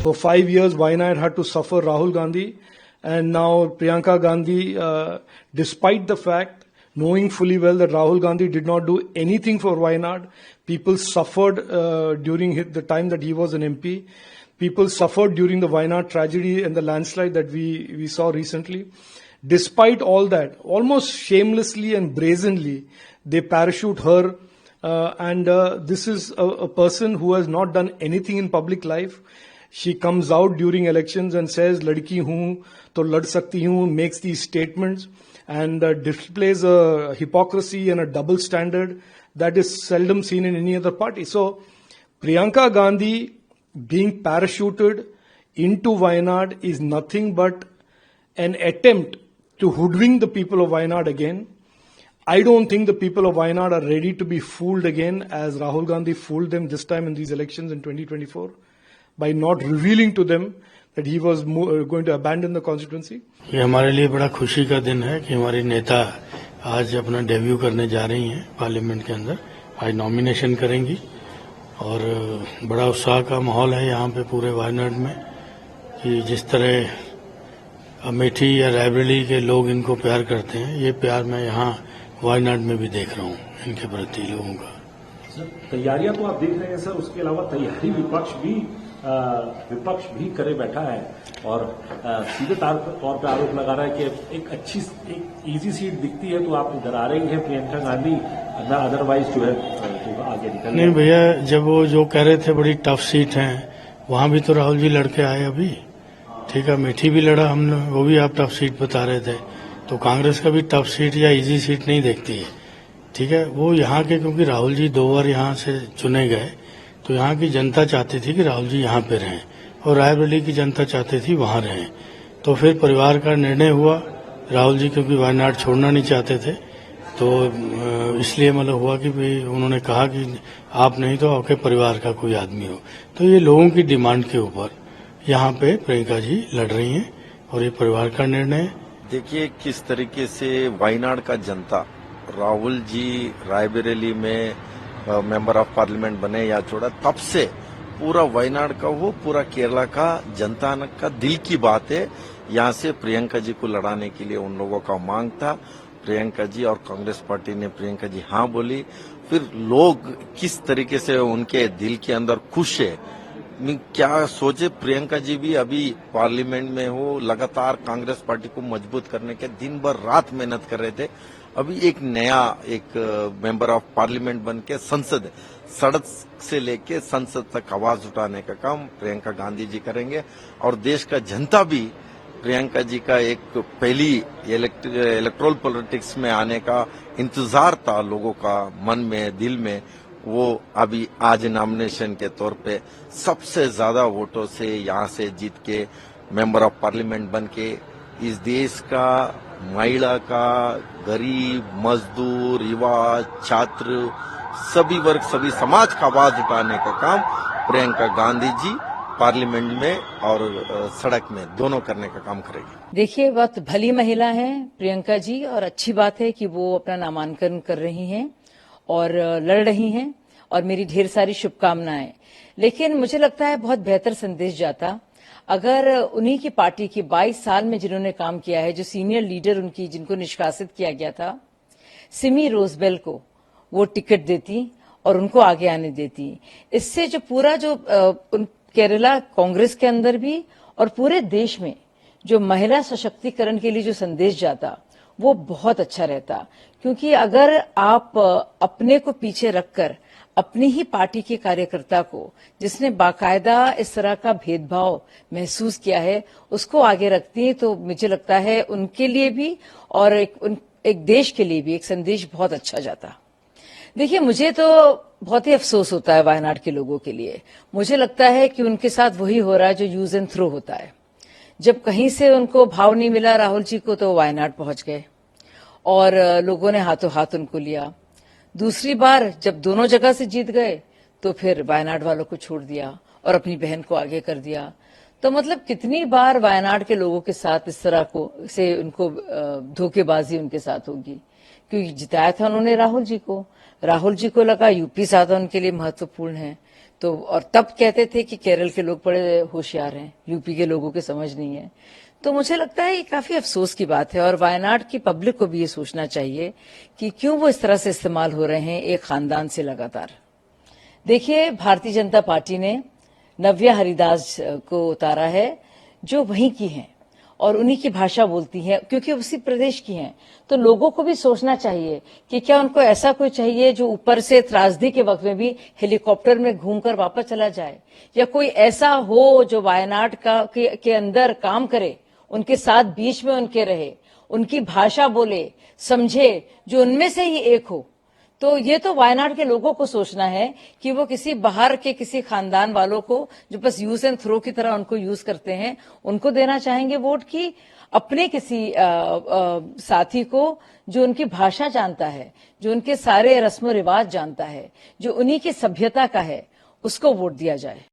For 5 years, Wayanad had to suffer Rahul Gandhi, and now Priyanka Gandhi, despite the fact, knowing fully well that Rahul Gandhi did not do anything for Wayanad, people suffered during the time that he was an MP. People suffered during the Wayanad tragedy and the landslide that we saw recently. Despite all that, almost shamelessly and brazenly, they parachute her. And this is a person who has not done anything in public life. She comes out during elections and says, "Ladki hoon, to lad sakti hoon," makes these statements and displays a hypocrisy and a double standard that is seldom seen in any other party. So, Priyanka Gandhi being parachuted into Wayanad is nothing but an attempt to hoodwink the people of Wayanad again. I don't think the people of Wayanad are ready to be fooled again as Rahul Gandhi fooled them this time in these elections in 2024 by not revealing to them that he was going to abandon the constituency. ये हमारे लिए बड़ा खुशी का दिन है कि हमारी नेता आज अपना डेब्यू करने जा रही हैं पार्लियामेंट के अंदर। आज नॉमिनेशन करेंगी और बड़ा उत्साह का माहौल है यहाँ पे पूरे वायनाड में कि जिस तरह अमेठी या रायबरेली के लोग इनको प्यार करते हैं, ये प्यार मैं यहाँ वायनाड में भी देख रहा हूँ इनके प्रति लोगों का। तैयारियां तो आप देख रहे हैं सर, उसके अलावा तैयारी विपक्ष भी करे बैठा है और सीधे तौर पर आरोप लगा रहा है कि एक इजी सीट दिखती है तो आप इधर आ रही है प्रियंका गांधी, अदरवाइज जो है तो आगे निकल नहीं। भैया, जब वो जो कह रहे थे बड़ी टफ सीट है, वहां भी तो राहुल जी लड़के आए अभी। ठीक है, अमेठी भी लड़ा हमने, वो भी आप टफ सीट बता रहे थे। तो कांग्रेस का भी टफ सीट या इजी सीट नहीं देखती है। ठीक है, वो यहाँ के क्योंकि राहुल जी 2 बार यहाँ से चुने गए तो यहाँ की जनता चाहती थी कि राहुल जी यहाँ पे रहें और रायबरेली की जनता चाहती थी वहाँ रहें। तो फिर परिवार का निर्णय हुआ, राहुल जी क्योंकि वायनाड छोड़ना नहीं चाहते थे तो इसलिए मतलब हुआ कि भाई उन्होंने कहा कि आप नहीं तो आपके परिवार का कोई आदमी हो। तो ये लोगों की डिमांड के ऊपर यहाँ पे प्रियंका जी लड़ रही हैं और ये परिवार का निर्णय है। देखिए किस तरीके से वायनाड का जनता राहुल जी रायबरेली में मेंबर ऑफ पार्लियामेंट बने या छोड़ा, तब से पूरा वायनाड का वो पूरा केरला का जनता का दिल की बात है। यहाँ से प्रियंका जी को लड़ाने के लिए उन लोगों का मांग था। प्रियंका जी और कांग्रेस पार्टी ने प्रियंका जी हाँ बोली। फिर लोग किस तरीके से उनके दिल के अंदर खुश है, क्या सोचे। प्रियंका जी भी अभी पार्लियामेंट में हो, लगातार कांग्रेस पार्टी को मजबूत करने के दिन भर रात मेहनत कर रहे थे। अभी एक नया मेंबर ऑफ पार्लियामेंट बन के संसद सड़क से लेके संसद तक आवाज उठाने का काम प्रियंका गांधी जी करेंगे और देश का जनता भी प्रियंका जी का एक पहली इलेक्ट्रोल पॉलिटिक्स में आने का इंतजार था लोगों का मन में, दिल में। वो अभी आज नॉमिनेशन के तौर पे सबसे ज्यादा वोटों से यहाँ से जीत के मेंबर ऑफ पार्लियामेंट बन के इस देश का महिला का, गरीब, मजदूर, युवा, छात्र, सभी वर्ग, सभी समाज का आवाज उठाने का काम प्रियंका गांधी जी पार्लियामेंट में और सड़क में दोनों करने का काम करेगी। देखिए, बहुत भली महिला है प्रियंका जी और अच्छी बात है कि वो अपना नामांकन कर रही हैं और लड़ रही हैं और मेरी ढेर सारी शुभकामनाएं। लेकिन मुझे लगता है बहुत बेहतर संदेश जाता अगर उन्हीं की पार्टी की 22 साल में जिन्होंने काम किया है, जो सीनियर लीडर उनकी जिनको निष्कासित किया गया था, सिमी रोजबेल को वो टिकट देती और उनको आगे आने देती। इससे जो पूरा जो केरला कांग्रेस के अंदर भी और पूरे देश में जो महिला सशक्तिकरण के लिए जो संदेश जाता वो बहुत अच्छा रहता। क्योंकि अगर आप अपने को पीछे रखकर अपनी ही पार्टी के कार्यकर्ता को, जिसने बाकायदा इस तरह का भेदभाव महसूस किया है, उसको आगे रखती है, तो मुझे लगता है उनके लिए भी और एक देश के लिए भी एक संदेश बहुत अच्छा जाता। देखिए, मुझे तो बहुत ही अफसोस होता है वायनाड के लोगों के लिए। मुझे लगता है कि उनके साथ वही हो रहा है जो यूज एंड थ्रो होता है। जब कहीं से उनको भाव नहीं मिला राहुल जी को तो वायनाड पहुंच गए और लोगों ने हाथों हाथ उनको लिया। दूसरी बार जब दोनों जगह से जीत गए तो फिर वायनाड वालों को छोड़ दिया और अपनी बहन को आगे कर दिया। तो मतलब कितनी बार वायनाड के लोगों के साथ इस तरह से उनको धोखेबाजी उनके साथ होगी। क्योंकि जिताया था उन्होंने राहुल जी को लगा यूपी ज्यादा उनके लिए महत्वपूर्ण है। तो और तब कहते थे कि केरल के लोग बड़े होशियार हैं, यूपी के लोगों की समझ नहीं है। तो मुझे लगता है ये काफी अफसोस की बात है और वायनाड की पब्लिक को भी ये सोचना चाहिए कि क्यों वो इस तरह से इस्तेमाल हो रहे हैं एक खानदान से लगातार। देखिए, भारतीय जनता पार्टी ने नव्या हरिदास को उतारा है जो वहीं की हैं और उन्हीं की भाषा बोलती हैं क्योंकि उसी प्रदेश की हैं। तो लोगों को भी सोचना चाहिए कि क्या उनको ऐसा कोई चाहिए जो ऊपर से त्रासदी के वक्त में भी हेलीकॉप्टर में घूमकर वापस चला जाए, या कोई ऐसा हो जो वायनाड के अंदर काम करे, उनके साथ बीच में उनके रहे, उनकी भाषा बोले, समझे, जो उनमें से ही एक हो। तो ये तो वायनाड के लोगों को सोचना है कि वो किसी बाहर के किसी खानदान वालों को जो बस यूज एंड थ्रो की तरह उनको यूज करते हैं, उनको देना चाहेंगे वोट, की अपने किसी साथी को जो उनकी भाषा जानता है, जो उनके सारे रस्म रिवाज जानता है, जो उन्हीं की सभ्यता का है, उसको वोट दिया जाए।